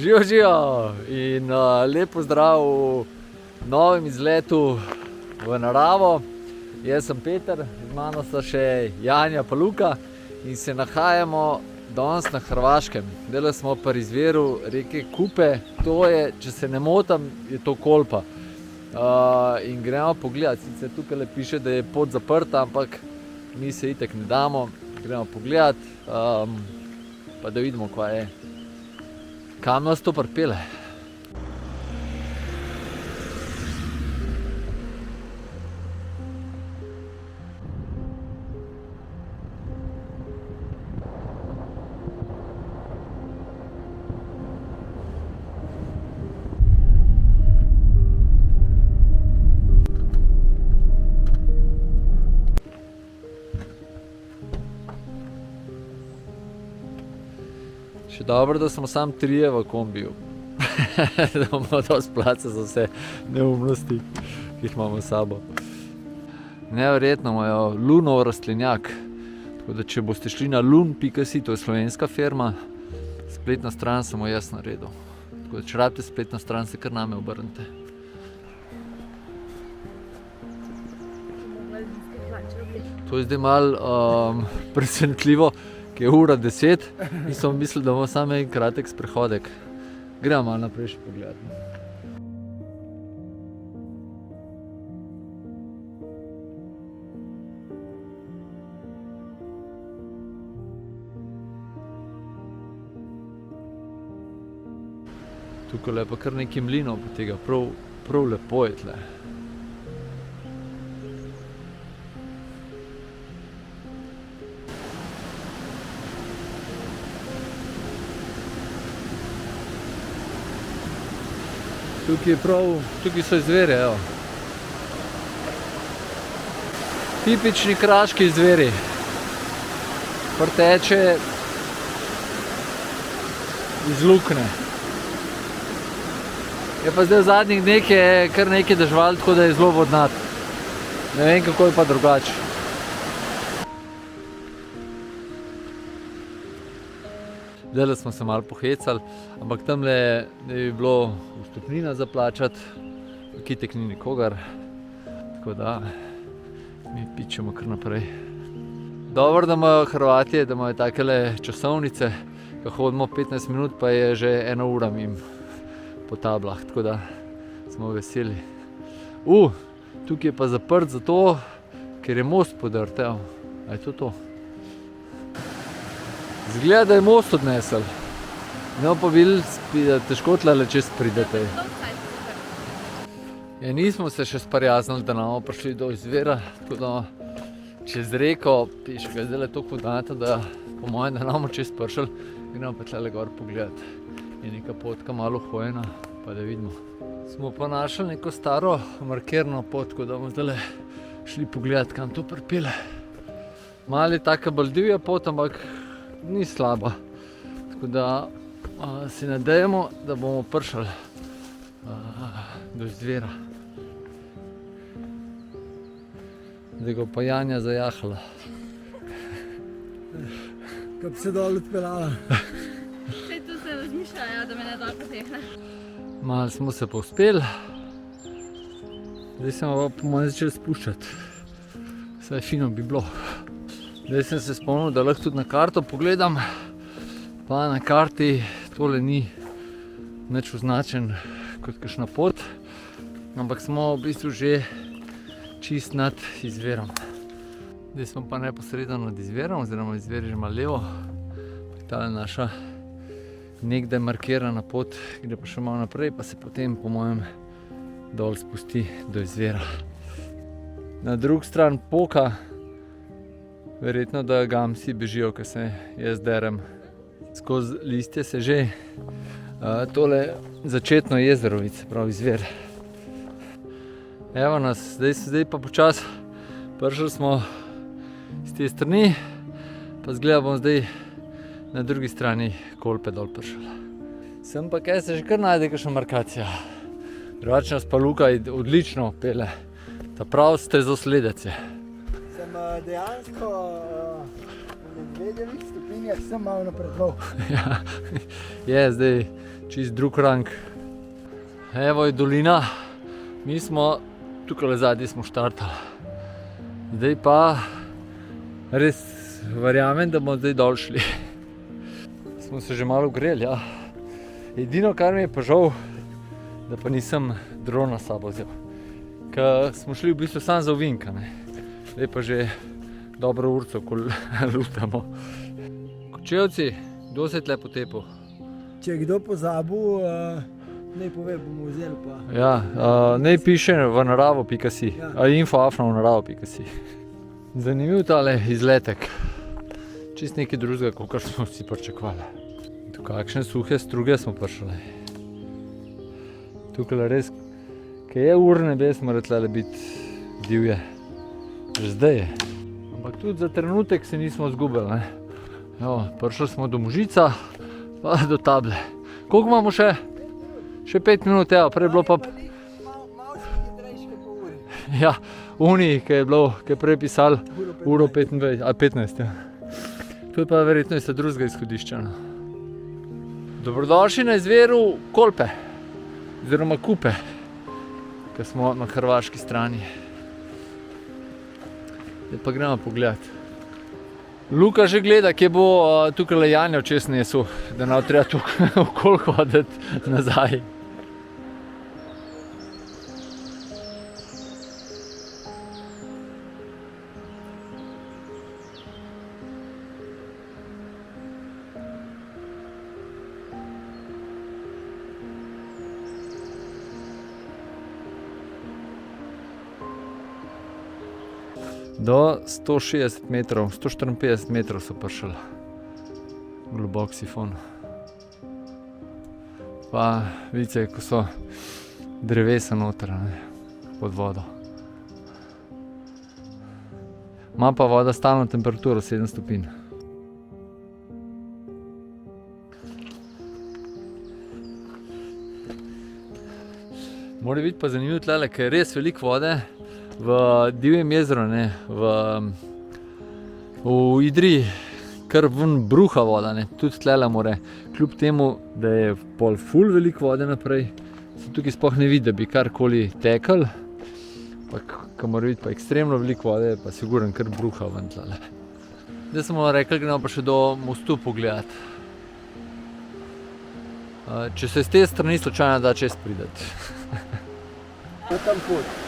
Živijo, živijo in lep pozdrav v novem izletu v naravo. Jaz sem Peter, z mano sta še Janja pa Luka in se nahajamo danes na Hrvaškem. Zdaj smo pri izviru reke Kupe, to je, če se ne motim, je to Kolpa. In gremo pogledat, sicer tukaj le piše, da je pot zaprta, ampak mi se itek ne damo. Gremo pogledat, pa da vidimo, kaj je. Kam nas to pripelje? Še dobro, da smo samo trije v kombiju. Da imamo dosti placa za vse neumnosti, ki jih imamo s sabo. Neverjetno imajo Lunov rastlinjak. Tako da če boste šli na lun.si, to je slovenska firma, spletna stran sem jo jaz naredil. Tako da če rabite spletno stran, se kar name obrnite. To je zdaj malo presenetljivo, ki je ura 10 in smo mislili, da bomo samo en kratek sprehodek. Gremo malo naprej še pogledati. Tukaj je pa kar nekaj mlinov potega, prav lepo je tle. Tukaj so izviri, evo. Tipični kraški izviri. Prteče iz lukne. Je pa zdaj v zadnjih dneh je kar nekaj deževalo, tako da je zelo vodnat. Ne vem, kako je pa drugače. Zdaj smo se malo pohecali, ampak tamle je bilo vstopnina za plačati, kitek ni nikogar, tako da mi pičemo kar naprej. Dobro, da imajo Hrvatje, da imajo takele časovnice, ko hodimo 15 minut, pa je že 1 ura mimo po tablah, tako da smo veseli. Tukaj je pa zaprt zato, ker je most podrt, evo. A je to to? Zgleda, da je most odnesel. No, pa videli, da težko tlele čez pridete. Ja, nismo se še sprijaznili, da nam prišli do izvira, tako da čez reko, piše ga zdaj toliko vodnata, da po mojem, da nam čez prišli, gremo pa tlele gor pogledat. Je neka potka malo hojena, pa da vidimo. Smo pa našli neko staro markerno pot, tako da bomo zdaj šli pogledat, kam to pripelje. Malo je taka bolj divja pot, ampak ni slaba, tako da se nadejamo, da bomo prišli do izvira. Zdaj ga pa Janja zajahala. Kaj bi se dol odpeljala? Saj tu se razmišljajo, da me ne dol potehne. Malo smo se povzpeli. Zdaj smo pa po mojem začeli spuščati. Saj fino bi bilo. Zdaj sem se spomnil, da lahko tudi na karto pogledam, pa na karti tole ni nič označen kot kakšna pot, ampak smo v bistvu že čist nad izvirom. Zdaj smo pa neposredno nad izvirom, oziroma izvir je že malo levo. Tale naša nekdaj markirana pot gre pa še malo naprej, pa se potem po mojem dol spusti do izvira. Na drugi stran poka, verjetno, da gamsi bežijo, ko se jaz derem. Skozi listje se že tole začetno jezerovic, pravi izvir. Evo nas, zdaj pa počas prišli smo iz te strani, pa zgleda bomo zdaj na drugi strani Kolpe dol prišli. Sem pa kaj se že kar najde kakšna markacija. Drugače nas pa Luka odlično pelje. Ta prav stezosledec je. Sem dejansko v medvedjevih stopinjah sem malo napredoval. Ja, je zdaj, čist drug rang. Evo je dolina, mi smo tukaj zadnji smo štartali. Zdaj pa res verjamem, da bomo zdaj dol šli. Smo se že malo greli, ja. Edino, kar mi je pa žal, da pa nisem drona s sabo vzel. Ker smo šli v bistvu samo za ovinka, ne. Zdaj pa že dobro urco, ko lutamo. Kočevci, kdo se je tle potepil? Če je kdo pozabil, naj pove, bomo vzeli pa. Ja, naj piše v naravo.si, info@naravo.si. Zanimiv tale izletek. Čist nekaj drugega, kot smo si pričakovali. Do kakšne suhe struge smo prišli. Tukaj res, kaj je ur nebes, mora tle biti divje. Že zdaj je. Ampak tudi za trenutek se nismo zgubili, ne. Evo, prišli smo do Možica, pa do Table. Koliko imamo še? Še 5 minut, evo, prej je bilo pa... Malo si hitrejši kot po uri. Ja, Uni, ki je bilo, ki je prej pisal uro 25, ali 15, ja. To je pa verjetno iz drugega izhodišča. Dobrodošli na izviru Kolpe, oziroma Kupe, ki smo na hrvaški strani. Zdaj pa gremo pogledat. Luka že gleda, kje bo tukaj Janja včes nesel, da nam treba tukaj okoli hoditi nazaj. Do 160 metrov, 154 metrov so prišli. Globok sifon. Pa vidite, ko so drevesa noter, ne, pod vodo. Ima pa voda stalno temperaturo 7 stopinj. Mora biti pa zanimivo tlele, ker je res veliko vode. V divjem jezeru, ne, v Idriji, kar ven bruha voda, ne, tudi tlele more, kljub temu, da je pol ful veliko vode naprej, se tukaj sploh ne vidi, da bi karkoli tekel, pa ko mora biti pa ekstremno veliko vode, pa siguren kar bruha ven tlele. Zdaj smo rekli, gremo pa še do mostu pogledati. Če se z te strani slučajno da čez prideti. To tam pot.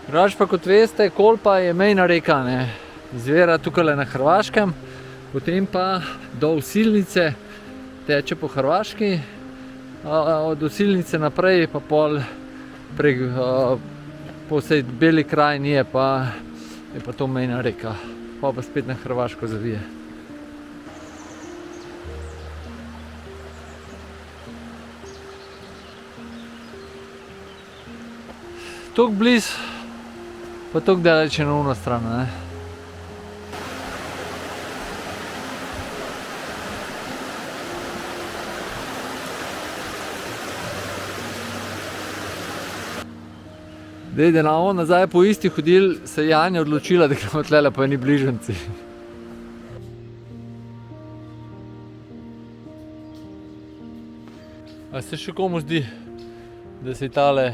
Drugače pa kot veste, Kolpa je mejna reka, ne, izvira tukaj na Hrvaškem, potem pa do Osilnice teče po Hrvaški, od Osilnice naprej pa pol prek po vsej Beli krajini je pa to mejna reka, pa spet na Hrvaško zavije. Toliko blizu, pa tako daleč je na ono stran, ne. Zdaj, da namo nazaj po isti hodili, se je Janja odločila, da gremo tlele po eni bližnjici. A se še komu zdi, da se je tale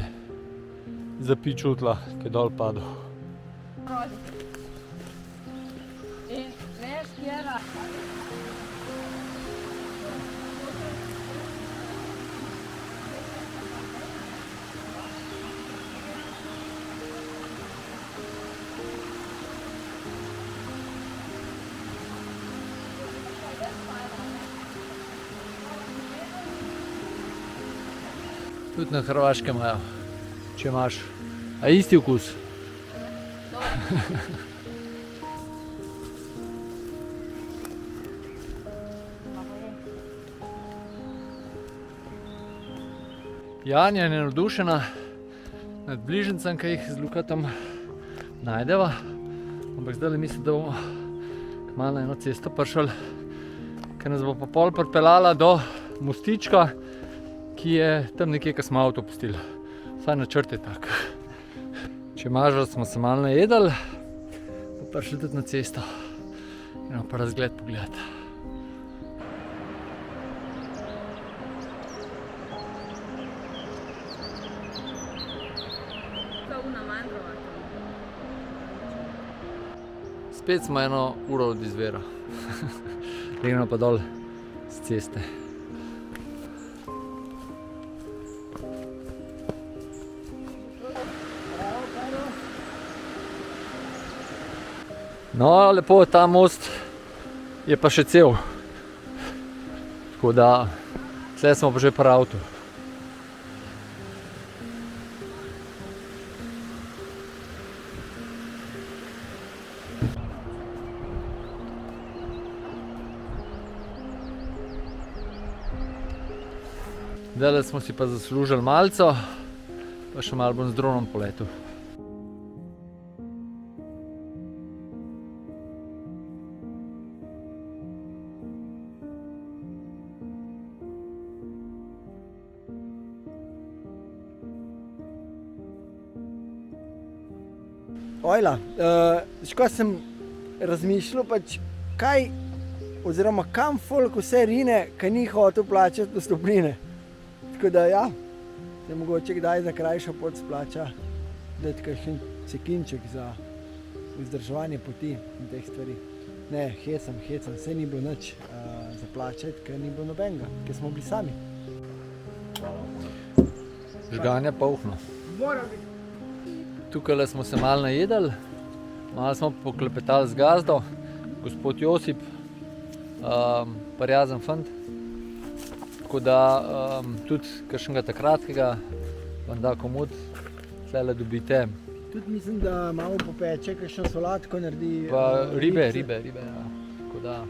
zapičutila, ki je dol padel? In veš, kjera. Tudi na Hrvaškem imajo, če imaš. A isti okus? Janja je navdušena nad bližnjicami, ki jih z Lukatom najdeva. Ampak zdaj mislim, da bomo kmalu na eno cesto prišli, ker nas bo pa pol pripeljala do mostička, ki je tam nekje, ko smo avto pustili. Vsaj načrt je tak. Če mažo smo se malo najedli, pa prišli tudi na cesto. Eno pa razgled pogledati. Spet smo 1 uro od izvira. Gremo pa dol z ceste. No, lepo, ta most je pa še cel. Tako da, tle smo pa že pri avtu. Zdaj smo si pa zaslužili malco, pa še malo bom z dronom poletel. Ojla, ko sem razmišljal, pač kaj oziroma kam folk vse rine, ki ni hotel plačati vstopnine. Tako da ja, se mogoče kdaj za krajšo pot splača dati kakšen cekinček za vzdrževanje poti in teh stvari. Ne, hecam, saj ni bilo nič za plačati, ker ni bilo nobenega, ker smo bili sami. Žganje polhno. Tukaj smo se malo najedli, malo smo poklepetali z gazdo, gospod Josip, prijazen fant. Tako da tudi kakšnega kratkega vam da komod, tlele dobite. Tudi mislim, da malo popeče, kakšno solatko naredi. Pa ribe, ja. Tako da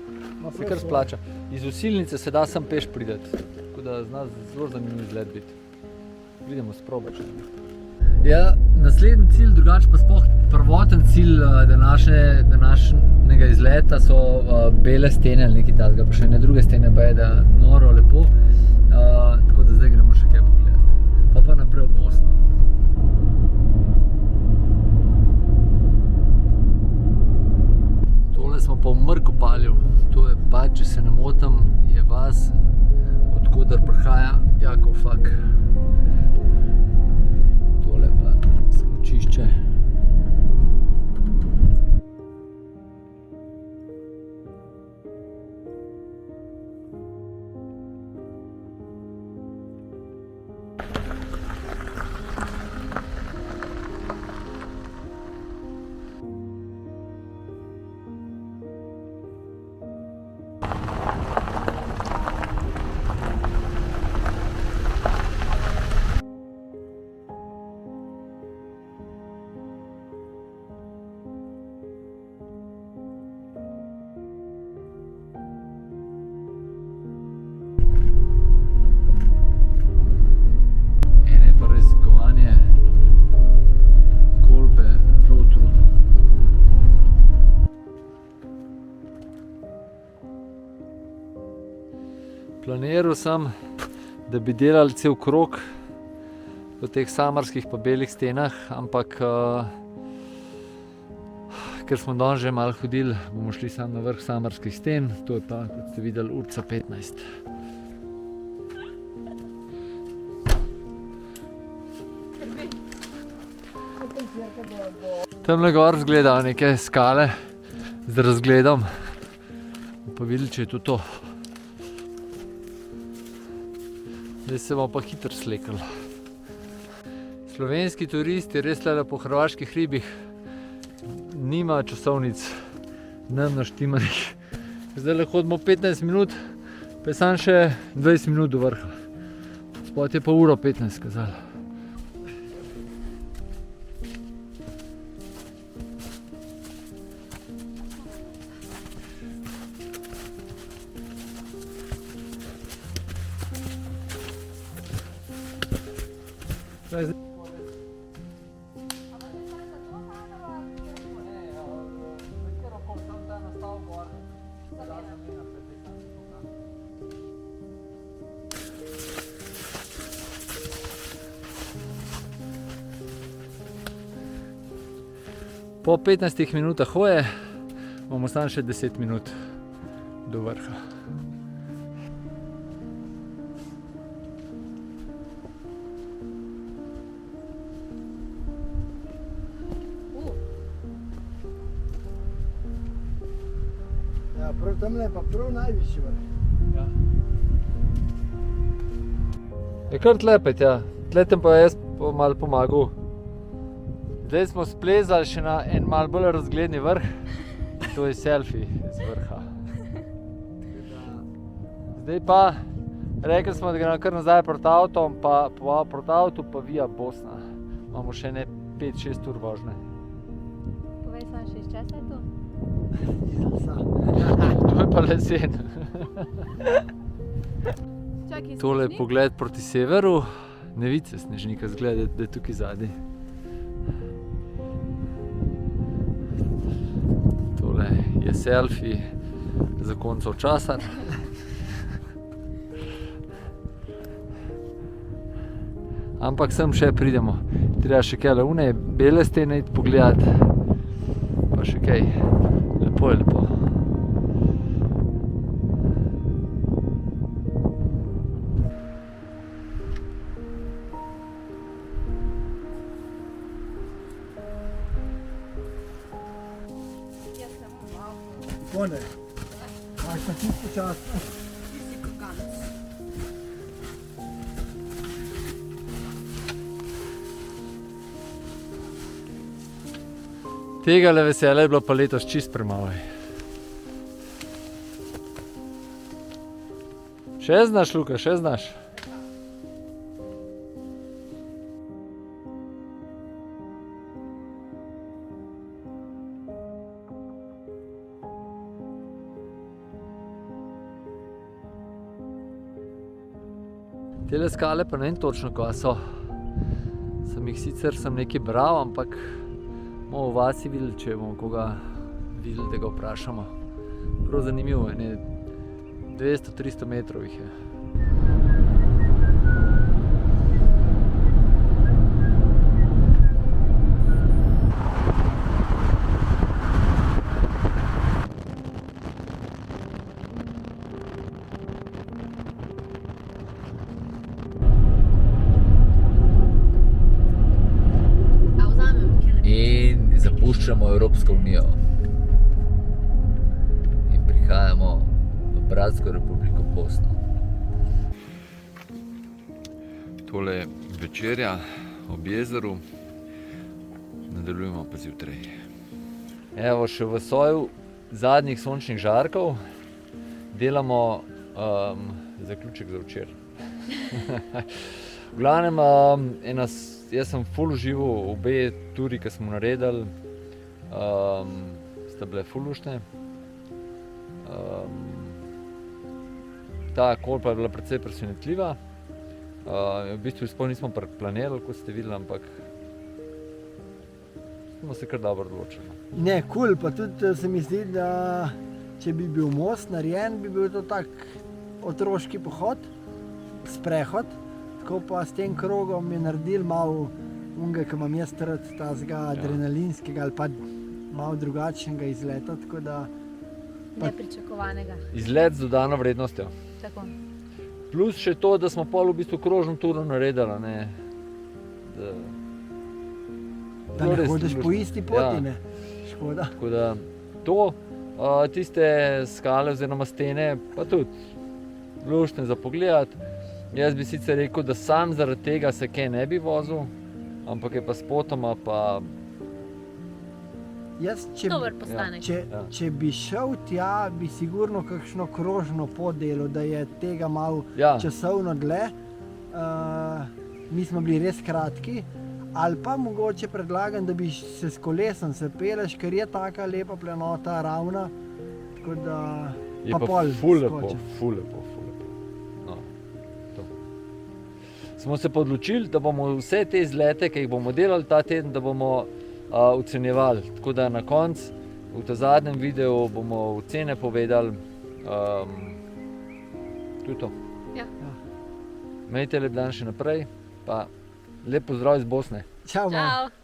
se kar splača. Iz Osilnice se da sam peš prideti, tako da zna zelo zanimiv izgled biti. Vidimo sprobač. Ja, naslednji cilj, drugače pa sploh prvoten cilj današnjega izleta so bele stene ali nekaj takega, pa še ne druge stene, pa je da noro lepo. Tako da zdaj gremo še kaj pogledati. Pa naprej v Bosno. Tole smo pa v Mrkopalju. To je pa, če se ne motim, je vas, odkoder prihaja Jakov Fak. Tole pa smučišče. Planiral sem, da bi delali cel krog po teh samarskih pa belih stenah, ampak ker smo danes že malo hodili, bomo šli samo na vrh samarskih sten, to je pa, kot ste videli, urica 15. Tamle gor izgledajo neke skale z razgledom, pa videli, če je to. Zdaj se bomo pa hitro slekali. Slovenski turisti res tule po hrvaških hribih nima časovnic nam naštimanih. Zdaj hodimo 15 minut, pa je samo še 20 minut do vrha. Spot je pa 1:15 kazalo. Po 15 minutah hoje bomo ostali še 10 minut do vrha. Ja, prav tamle je pa prav najvišji vrh. Ja. Je kar tlepet, ja. Tletem pa jaz malo pomagal. Zdaj smo splezali še na en malo bolj razgledni vrh. To je selfie z vrha. Zdaj pa, rekli smo, da gremo kar nazaj proti avtom, proti avtu pa via Bosna. Imamo še ne 5-6 ur vožnje. Povej samo še iz časa je to? To je pa lesen. Čakaj, Tole je snežnik? pogled proti severu. Ne vidi se snežnika, zgleda, da je tukaj zadaj. Tole je selfie za koncov časa. Ampak sem še pridemo. Treba še kaj une bele stene iti pogledat. Pa še kaj. Lepo je lepo. Jaz sem malo. Pone. Imaš pa čisto čas. Ti si kukanc. Tegale veselja je bilo pa letos čist premalo. Še znaš, Luka, še znaš? Tele skale pa ne vem točno, kaj so. Sem jih sicer nekaj bral, ampak bomo v vasi videli, če bomo koga videli, da ga vprašamo. Prav zanimivo, 200-300 metrov jih je. A vzamem kile. In zapuščamo Evropsko unijo. In prihajamo v Bratsko republiko Bosno. Tole je večerja ob jezeru. Nadaljujemo pa zjutraj. Evo, še v soju zadnjih sončnih žarkov delamo zaključek za včeraj. V glavnem, jaz sem ful užival, obe turi, ki smo naredili, sta bile ful luštne. Ta kol pa je bila precej presenetljiva. V bistvu sploh nismo planirali, kot ste videli, ampak smo se kar dobro odločili. Ne, kul, pa tudi se mi zdi, da če bi bil most narejen, bi bil to tak otroški pohod, sprehod. Tako pa s tem krogom je naredil malo unga, ki imam jaz rad, tazga adrenalinskega ali pa malo drugačnega izleta, tako da Nepričakovanega. Izlet z dodano vrednostjo. Tako. Plus še to, da smo pol v bistvu krožno turo naredili, ne. da ne hodiš po isti poti, ne. Škoda. Tako da to, tiste skale oziroma stene, pa tudi luštne za pogledati. Jaz bi sicer rekel, da sam zaradi tega se kaj ne bi vozil, ampak je pa spotoma pa... Jaz, Dober postanek. če bi šel tja, bi sigurno kakšno krožno pot delal, da je tega malo časovno dlje. Mi smo bili res kratki, ali pa mogoče predlagam, da bi se s kolesom se peleš, ker je taka lepa planota, ravna, tako da Je pa pol ful lepo, skočim. ful lepo. No, to. Smo se pa odločili, da bomo vse te izlete, ki jih bomo delali ta teden, da bomo ocenjevali. Tako da na koncu, v tem zadnjem videu, bomo ocene povedali. To je to. Ja. Imejte lep dan še naprej, pa lep pozdrav iz Bosne. Čau, man. Čau.